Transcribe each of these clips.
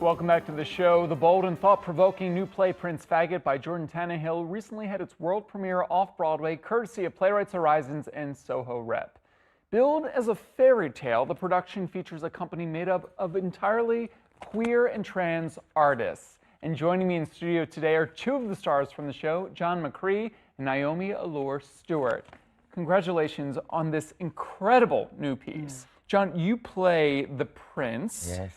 Welcome back to the show. The bold and thought-provoking new play Prince Faggot by Jordan Tannahill recently had its world premiere off-Broadway, courtesy of Playwrights Horizons and Soho Rep. Billed as a fairy tale, the production features a company made up of entirely queer and trans artists. And joining me in studio today are two of the stars from the show, John McCree and Naomi Allure Stewart. Congratulations on this incredible new piece. John, you play the prince. Yes.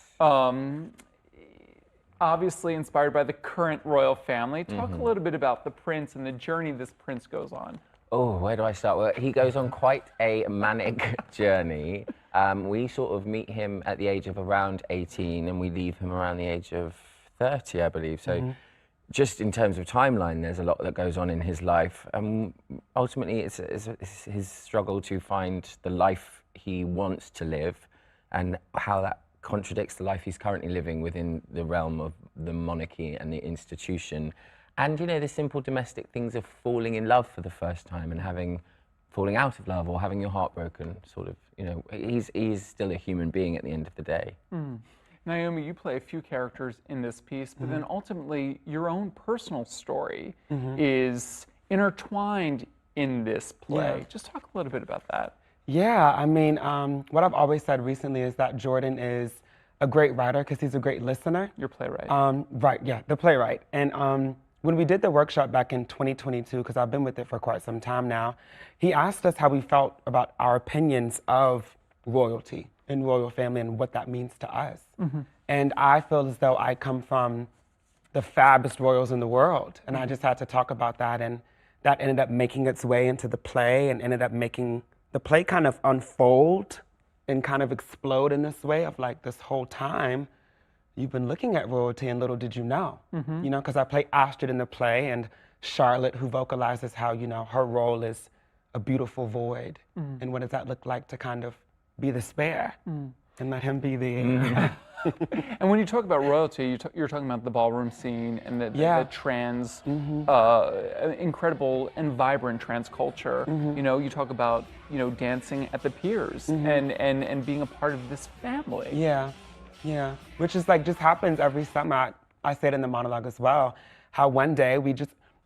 Obviously inspired by the current royal family. Talk a little bit about the prince and the journey this prince goes on. Oh, where do I start? Well, he goes on quite a manic journey. We sort of meet him at the age of around 18 and we leave him around the age of 30, I believe. So just in terms of timeline, there's a lot that goes on in his life. Ultimately, it's his struggle to find the life he wants to live and how that contradicts the life he's currently living within the realm of the monarchy and the institution. And, you know, the simple domestic things of falling in love for the first time and falling out of love or having your heart broken, sort of, you know, he's still a human being at the end of the day. Naomi, you play a few characters in this piece, but then ultimately your own personal story is intertwined in this play. Yeah. Just talk a little bit about that. Yeah, I mean, what I've always said recently is that Jordan is a great writer because he's a great listener. Your playwright. Right, yeah, the playwright. And when we did the workshop back in 2022, because I've been with it for quite some time now, he asked us how we felt about our opinions of royalty and royal family and what that means to us. And I feel as though I come from the fabbest royals in the world. And I just had to talk about that. And that ended up making its way into the play and ended up making the play kind of unfold and kind of explode in this way of like this whole time you've been looking at royalty and little did you know. You know, because I play Astrid in the play and Charlotte, who vocalizes how, you know, her role is a beautiful void. And what does that look like to kind of be the spare and let him be the... And when you talk about royalty, you're talking about the ballroom scene and the trans, incredible and vibrant trans culture. You know, you talk about, you know, dancing at the piers and being a part of this family. Yeah, yeah. Which is like, just happens every summer. I say it in the monologue as well, how one day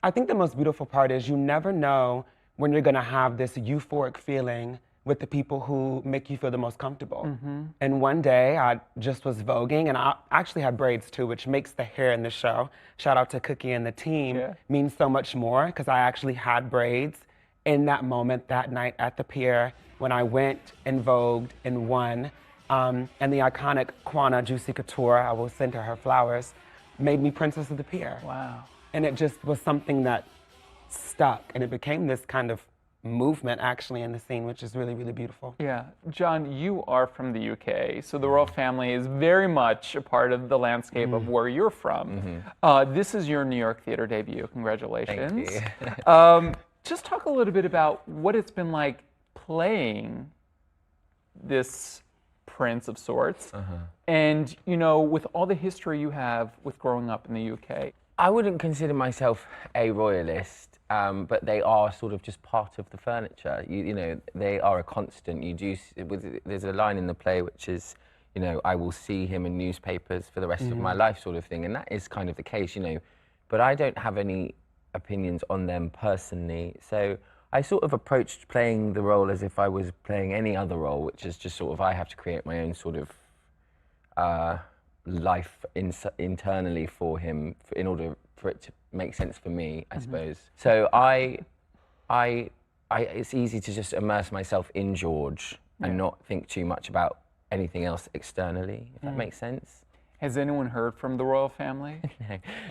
I think the most beautiful part is you never know when you're gonna have this euphoric feeling with the people who make you feel the most comfortable. And one day I just was voguing, and I actually had braids too, which makes the hair in the show, shout out to Cookie and the team, means so much more, because I actually had braids in that moment that night at the pier when I went and vogued and won. And the iconic Kwana Juicy Couture, I will send her flowers, made me Princess of the Pier. Wow. And it just was something that stuck, and it became this kind of movement actually in the scene, which is really, really beautiful. Yeah. John, you are from the UK, so the royal family is very much a part of the landscape of where you're from. This is your New York theater debut. Congratulations. Thank you. Just talk a little bit about what it's been like playing this prince of sorts, and, you know, with all the history you have with growing up in the UK. I wouldn't consider myself a royalist, but they are sort of just part of the furniture. You know, they are a constant. There's a line in the play which is, you know, I will see him in newspapers for the rest of my life, sort of thing, and that is kind of the case, you know. But I don't have any opinions on them personally, so I sort of approached playing the role as if I was playing any other role, which is just sort of I have to create my own sort of life internally for him in order for it to make sense for me, I suppose. So it's easy to just immerse myself in George and not think too much about anything else externally, if that makes sense. Has anyone heard from the royal family?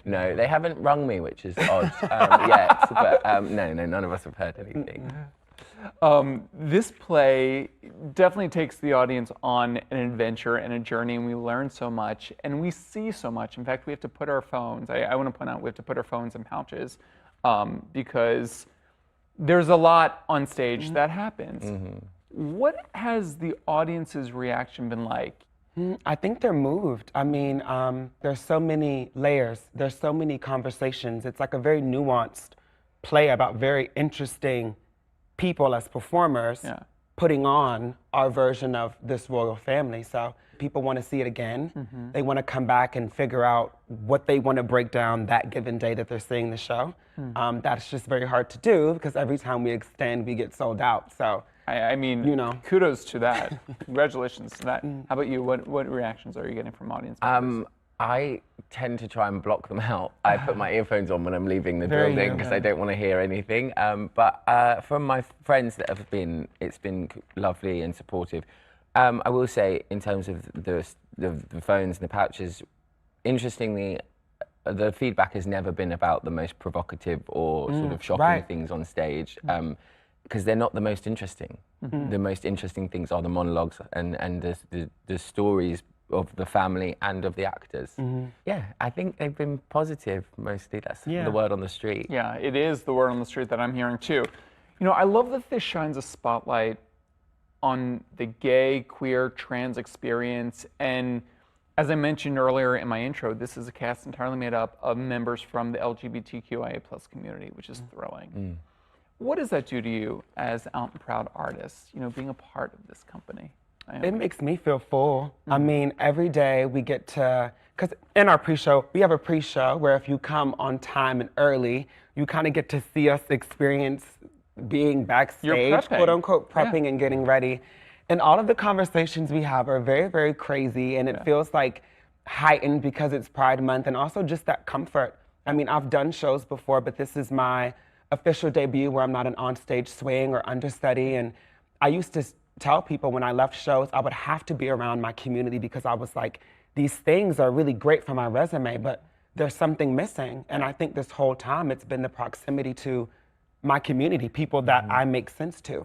No, they haven't rung me, which is odd yet, but no, none of us have heard anything. This play definitely takes the audience on an adventure and a journey, and we learn so much, and we see so much. In fact, we have to put our phones, I want to point out, we have to put our phones in pouches because there's a lot on stage that happens. What has the audience's reaction been like? I think they're moved. I mean, there's so many layers. There's so many conversations. It's like a very nuanced play about very interesting people as performers putting on our version of this royal family. So people want to see it again. They want to come back and figure out what they want to break down that given day that they're seeing the show. That's just very hard to do because every time we extend, we get sold out. So I mean, you know, kudos to that. Congratulations to that. How about you? What reactions are you getting from audience members? I tend to try and block them out. I put my earphones on when I'm leaving the building because I don't want to hear anything. But from my friends that have been, it's been lovely and supportive. I will say, in terms of the phones and the pouches, interestingly, the feedback has never been about the most provocative or sort of shocking things on stage, because they're not the most interesting. The most interesting things are the monologues and the stories of the family and of the actors. Yeah, I think they've been positive mostly. That's the word on the street. Yeah, it is the word on the street that I'm hearing too. You know, I love that this shines a spotlight on the gay, queer, trans experience. And as I mentioned earlier in my intro, this is a cast entirely made up of members from the LGBTQIA+ community, which is thrilling. What does that do to you as out and proud artists, you know, being a part of this company? It makes me feel full. I mean, every day we get to, because in our pre-show, we have a pre-show where if you come on time and early, you kind of get to see us experience being backstage, quote unquote, prepping and getting ready. And all of the conversations we have are very, very crazy, and it feels like heightened because it's Pride Month, and also just that comfort. I mean, I've done shows before, but this is my official debut where I'm not an onstage swing or understudy. And I used to tell people when I left shows, I would have to be around my community because I was like, these things are really great for my resume, but there's something missing. And I think this whole time it's been the proximity to my community, people that I make sense to.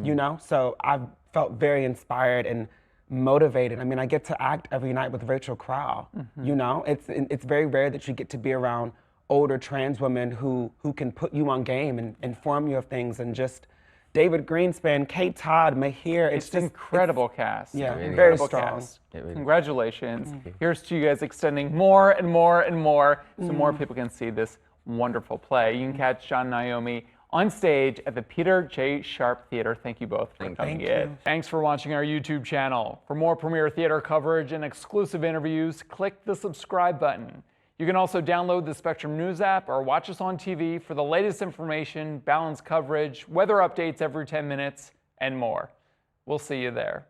You know, so I've felt very inspired and motivated. I mean, I get to act every night with Rachel Crowell. You know, it's very rare that you get to be around older trans women who can put you on game and inform you of things, and just David Greenspan, Kate Todd, Mahir. It's just incredible cast. Yeah, really very strong. Congratulations. Here's to you guys extending more and more and more so more people can see this wonderful play. You can catch John and Naomi on stage at the Peter J. Sharp Theater. Thank you both for coming in. Thanks for watching our YouTube channel. For more premiere theater coverage and exclusive interviews, click the subscribe button. You can also download the Spectrum News app or watch us on TV for the latest information, balanced coverage, weather updates every 10 minutes, and more. We'll see you there.